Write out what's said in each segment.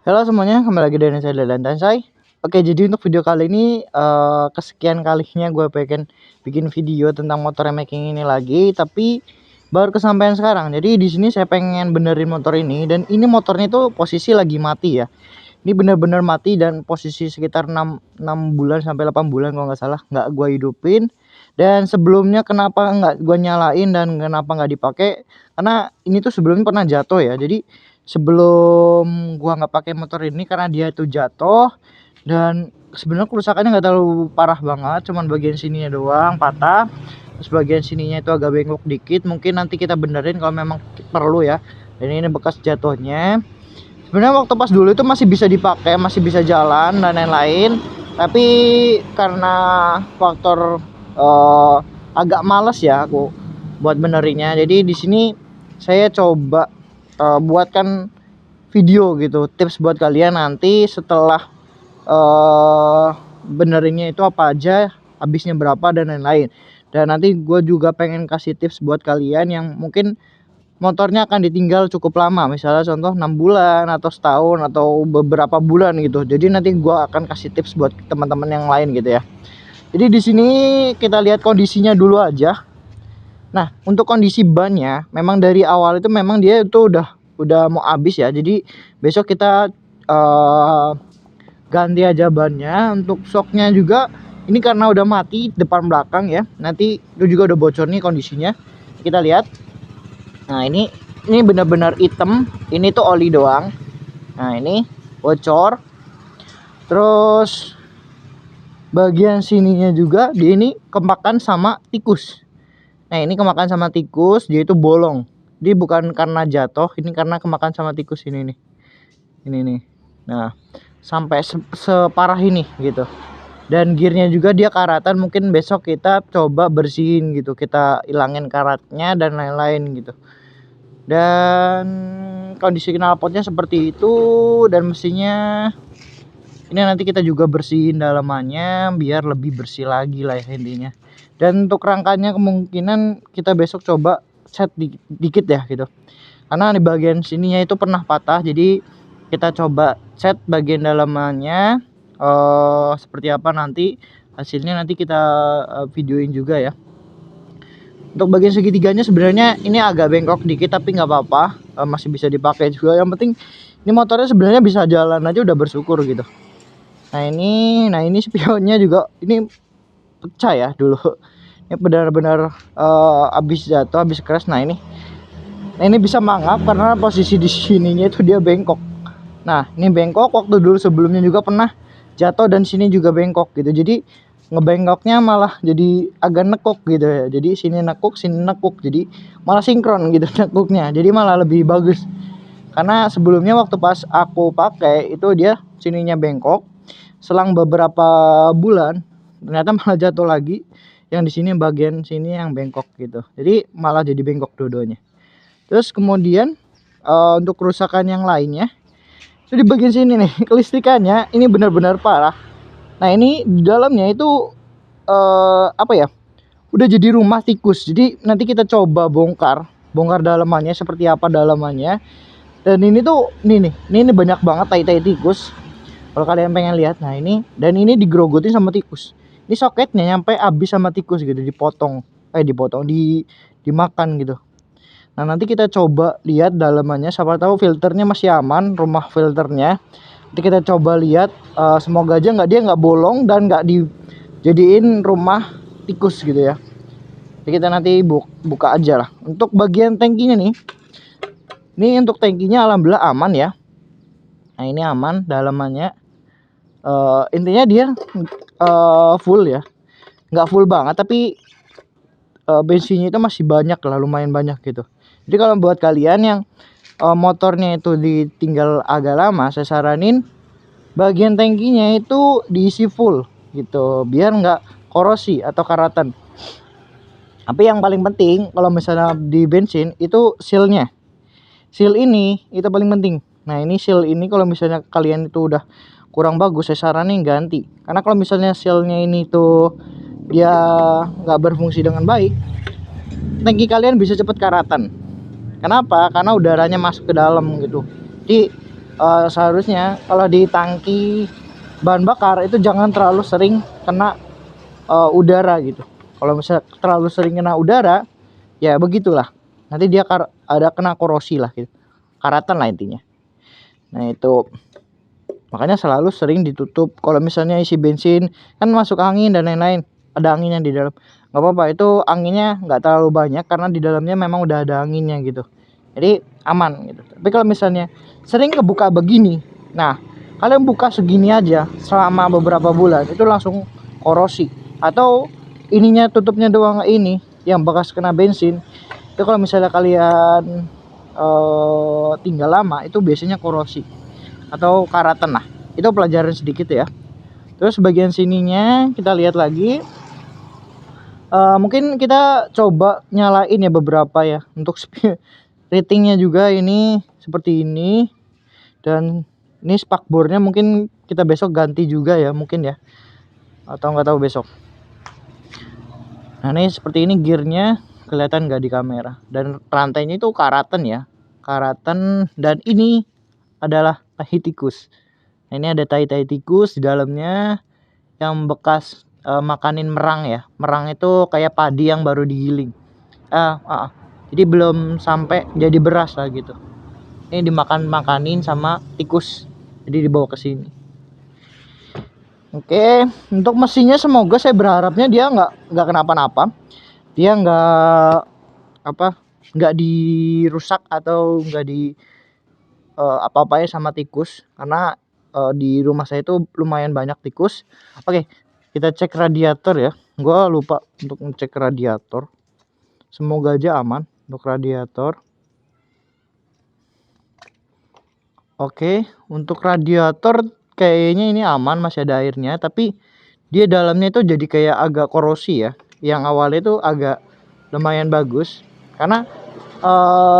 Halo semuanya, kembali lagi dengan saya Dadan Tansai. Oke, jadi untuk video kali ini kesekian kalinya gue pengen bikin video tentang motor making ini lagi, tapi baru kesampaian sekarang. Jadi di sini saya pengen benerin motor ini, dan ini motornya itu posisi lagi mati ya. Ini bener-bener mati dan posisi sekitar 6 bulan sampai 8 bulan kalau nggak salah nggak gue hidupin. Dan sebelumnya kenapa nggak gue nyalain dan kenapa nggak dipakai? Karena ini tuh sebelumnya pernah jatuh ya. Jadi sebelum gua nggak pakai motor ini karena dia itu jatuh, dan sebenarnya kerusakannya nggak terlalu parah banget, cuman bagian sininya doang patah, terus bagian sininya itu agak bengkok dikit. Mungkin nanti kita benerin kalau memang perlu ya. Dan ini bekas jatuhnya. Sebenarnya waktu pas dulu itu masih bisa dipakai, masih bisa jalan dan lain-lain, tapi karena faktor agak males ya aku buat benerinnya. Jadi di sini saya coba buatkan video gitu, tips buat kalian nanti setelah benerinnya itu apa aja, habisnya berapa dan lain-lain. Dan nanti gue juga pengen kasih tips buat kalian yang mungkin motornya akan ditinggal cukup lama, misalnya contoh 6 bulan atau setahun atau beberapa bulan gitu. Jadi nanti gue akan kasih tips buat teman-teman yang lain gitu ya. Jadi di sini kita lihat kondisinya dulu aja. Nah, untuk kondisi bannya memang dari awal itu memang dia itu udah mau habis ya. Jadi besok kita ganti aja bannya. Untuk shocknya juga ini karena udah mati depan belakang ya. Nanti itu juga udah bocor nih kondisinya. Kita lihat. Nah, ini benar-benar hitam. Ini tuh oli doang. Nah, ini bocor. Terus bagian sininya juga dia ini kemakan sama tikus. Nah, ini kemakan sama tikus, dia itu bolong. Dia bukan karena jatuh, ini karena kemakan sama tikus ini nih. Ini nih. Nah, sampai separah ini gitu. Dan gearnya juga dia karatan, mungkin besok kita coba bersihin gitu. Kita ilangin karatnya dan lain-lain gitu. Dan kondisi knalpotnya seperti itu, dan mesinnya ini nanti kita juga bersihin dalamannya biar lebih bersih lagi lah ya intinya. Dan untuk rangkanya kemungkinan kita besok coba set dikit ya gitu, karena di bagian sininya itu pernah patah. Jadi kita coba set bagian dalamannya seperti apa nanti hasilnya, nanti kita videoin juga ya. Untuk bagian segitiganya sebenarnya ini agak bengkok dikit, tapi nggak apa-apa, masih bisa dipakai juga. Yang penting ini motornya sebenarnya bisa jalan aja udah bersyukur gitu. Nah ini spionnya juga ini pecah ya dulu. Ini benar-benar habis jatuh, habis crash. Nah ini bisa mangap karena posisi di sininya itu dia bengkok. Nah, ini bengkok waktu dulu sebelumnya juga pernah jatuh dan sini juga bengkok gitu. Jadi ngebengkoknya malah jadi agak nekuk gitu ya. Jadi sini nekuk, sini nekuk. Jadi malah sinkron gitu nekuknya. Jadi malah lebih bagus. Karena sebelumnya waktu pas aku pakai itu dia sininya bengkok. Selang beberapa bulan ternyata malah jatuh lagi, yang di sini bagian sini yang bengkok gitu. Jadi malah jadi bengkok dua-duanya. Terus kemudian untuk kerusakan yang lainnya itu di bagian sini nih, kelistrikannya ini benar-benar parah. Nah, ini di dalamnya itu apa ya, udah jadi rumah tikus. Jadi nanti kita coba bongkar dalamannya seperti apa dalamannya. Dan ini tuh ini banyak banget tai-tai tikus kalau kalian pengen lihat. Nah, dan ini digerogotin sama tikus. Ini soketnya nyampe habis sama tikus gitu, dimakan gitu. Nah, nanti kita coba lihat dalamannya, siapa tahu filternya masih aman, rumah filternya. Nanti kita coba lihat, semoga aja dia nggak bolong dan nggak dijadiin rumah tikus gitu ya. Jadi kita nanti buka aja lah. Untuk bagian tangkinya nih, ini untuk tangkinya alhamdulillah aman ya. Nah, ini aman dalamannya. Intinya dia full ya, nggak full banget tapi bensinnya itu masih banyak lah, lumayan banyak gitu. Jadi kalau buat kalian yang motornya itu ditinggal agak lama, saya saranin bagian tangkinya itu diisi full gitu, biar nggak korosi atau karatan. Tapi yang paling penting kalau misalnya di bensin itu sealnya, seal ini itu paling penting. Nah, ini seal ini kalau misalnya kalian itu udah kurang bagus, saya saranin ganti. Karena kalau misalnya sealnya ini tuh dia nggak berfungsi dengan baik, tangki kalian bisa cepet karatan. Kenapa? Karena udaranya masuk ke dalam gitu. Jadi seharusnya kalau di tangki bahan bakar itu jangan terlalu sering kena udara gitu. Kalau misalnya terlalu sering kena udara, ya begitulah. Nanti dia ada kena korosi lah gitu. Karatan lah intinya. Nah itu makanya selalu sering ditutup. Kalau misalnya isi bensin kan masuk angin dan lain-lain, ada anginnya di dalam, nggak apa-apa, itu anginnya nggak terlalu banyak karena di dalamnya memang udah ada anginnya gitu, jadi aman gitu. Tapi kalau misalnya sering kebuka begini, nah kalian buka segini aja selama beberapa bulan itu langsung korosi. Atau ininya tutupnya doang ini yang bekas kena bensin, itu kalau misalnya kalian tinggal lama itu biasanya korosi atau karatan lah. Itu pelajaran sedikit ya. Terus bagian sininya kita lihat lagi. Mungkin kita coba nyalain ya beberapa ya untuk ratingnya juga. Ini seperti ini, dan ini spakbornya mungkin kita besok ganti juga ya mungkin ya, atau nggak tahu besok. Nah ini seperti ini gearnya, kelihatan nggak di kamera, dan rantainya itu karatan ya, karatan. Dan ini adalah tahi tikus. Nah, ini ada tai tikus di dalamnya yang bekas makanin merang ya. Merang itu kayak padi yang baru digiling. Jadi belum sampai jadi beras lah gitu. Ini makanin sama tikus. Jadi dibawa ke sini. Oke, untuk mesinnya semoga saya berharapnya dia nggak kenapa-napa. Dia nggak dirusak atau nggak di apa-apanya sama tikus, karena di rumah saya itu lumayan banyak tikus. Oke, kita cek radiator ya. Gua lupa untuk ngecek radiator. Semoga aja aman untuk radiator. Oke, untuk radiator kayaknya ini aman, masih ada airnya, tapi dia dalamnya itu jadi kayak agak korosi ya. Yang awalnya itu agak lumayan bagus, karena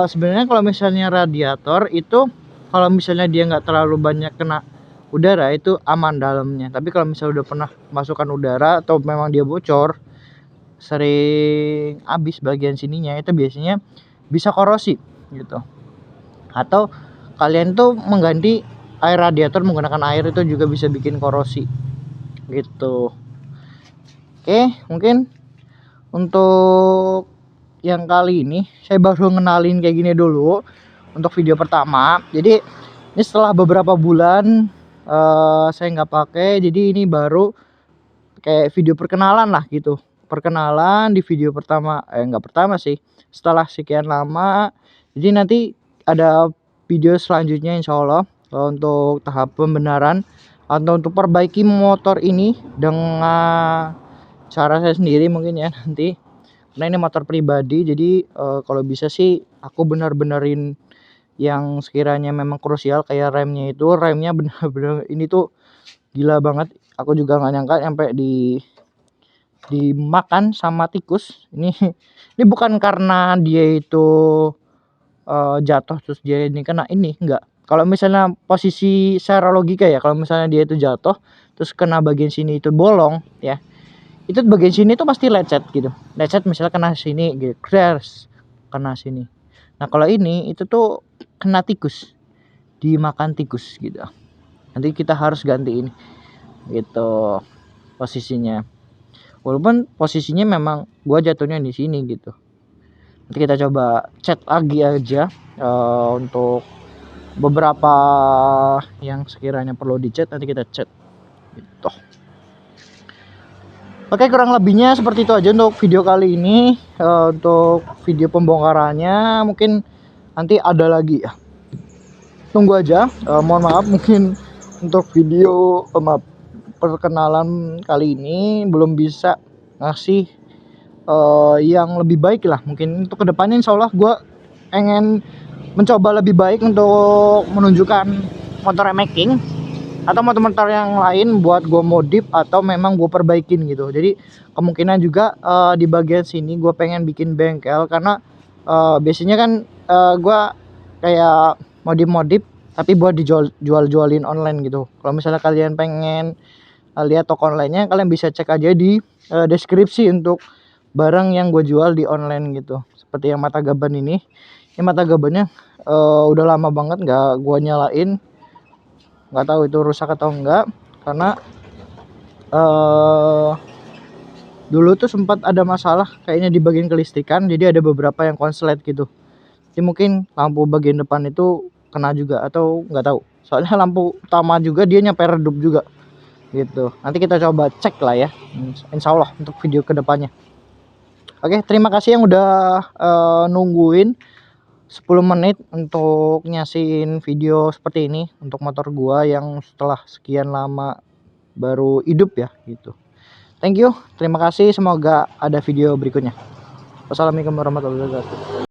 sebenarnya kalau misalnya radiator itu, kalau misalnya dia nggak terlalu banyak kena udara itu aman dalamnya. Tapi kalau misalnya udah pernah masukkan udara atau memang dia bocor sering habis bagian sininya, itu biasanya bisa korosi gitu. Atau kalian tuh mengganti air radiator menggunakan air, itu juga bisa bikin korosi gitu. Oke, mungkin untuk yang kali ini saya baru ngenalin kayak gini dulu untuk video pertama. Jadi ini setelah beberapa bulan saya nggak pakai, jadi ini baru kayak video perkenalan lah gitu. Perkenalan di video pertama, nggak pertama sih, setelah sekian lama. Jadi nanti ada video selanjutnya insya Allah untuk tahap pembenaran atau untuk perbaiki motor ini dengan cara saya sendiri mungkin ya nanti. Nah ini motor pribadi, jadi kalau bisa sih aku benar-benerin yang sekiranya memang krusial, kayak remnya benar-benar ini tuh gila banget. Aku juga nggak nyangka sampai dimakan sama tikus. Ini bukan karena dia itu jatuh terus dia ini kena ini, enggak. Kalau misalnya posisi secara logika ya, kalau misalnya dia itu jatuh terus kena bagian sini itu bolong ya, itu bagian sini tuh pasti lecet gitu. Lecet misalnya kena sini gitu, crash, kena sini. Nah kalau ini itu tuh kena tikus, dimakan tikus gitu. Nanti kita harus ganti ini gitu posisinya. Walaupun posisinya memang gua jatuhnya di sini gitu. Nanti kita coba cat lagi aja untuk beberapa yang sekiranya perlu dicat, nanti kita cat gitu. Oke, kurang lebihnya seperti itu aja untuk video kali ini. Untuk video pembongkarannya mungkin nanti ada lagi ya, tunggu aja. Mohon maaf mungkin untuk video perkenalan kali ini belum bisa ngasih yang lebih baik lah. Mungkin untuk kedepannya insya Allah gue pengen mencoba lebih baik untuk menunjukkan motor making atau motor-motor yang lain buat gue modif atau memang gue perbaikin gitu. Jadi kemungkinan juga di bagian sini gue pengen bikin bengkel, karena biasanya kan gue kayak modif tapi buat jualin online gitu. Kalau misalnya kalian pengen lihat toko online-nya, kalian bisa cek aja di deskripsi untuk barang yang gue jual di online gitu. Seperti yang mata gaban ini mata gabannya udah lama banget nggak gue nyalain, nggak tahu itu rusak atau enggak, karena eh dulu tuh sempat ada masalah kayaknya di bagian kelistrikan, jadi ada beberapa yang konslet gitu. Jadi mungkin lampu bagian depan itu kena juga atau nggak tahu. Soalnya lampu utama juga dia nyampe redup juga gitu. Nanti kita coba cek lah ya. Insya Allah untuk video kedepannya. Oke, terima kasih yang udah nungguin 10 menit untuk nyasin video seperti ini untuk motor gua yang setelah sekian lama baru hidup ya gitu. Thank you, terima kasih, semoga ada video berikutnya. Wassalamualaikum warahmatullahi wabarakatuh.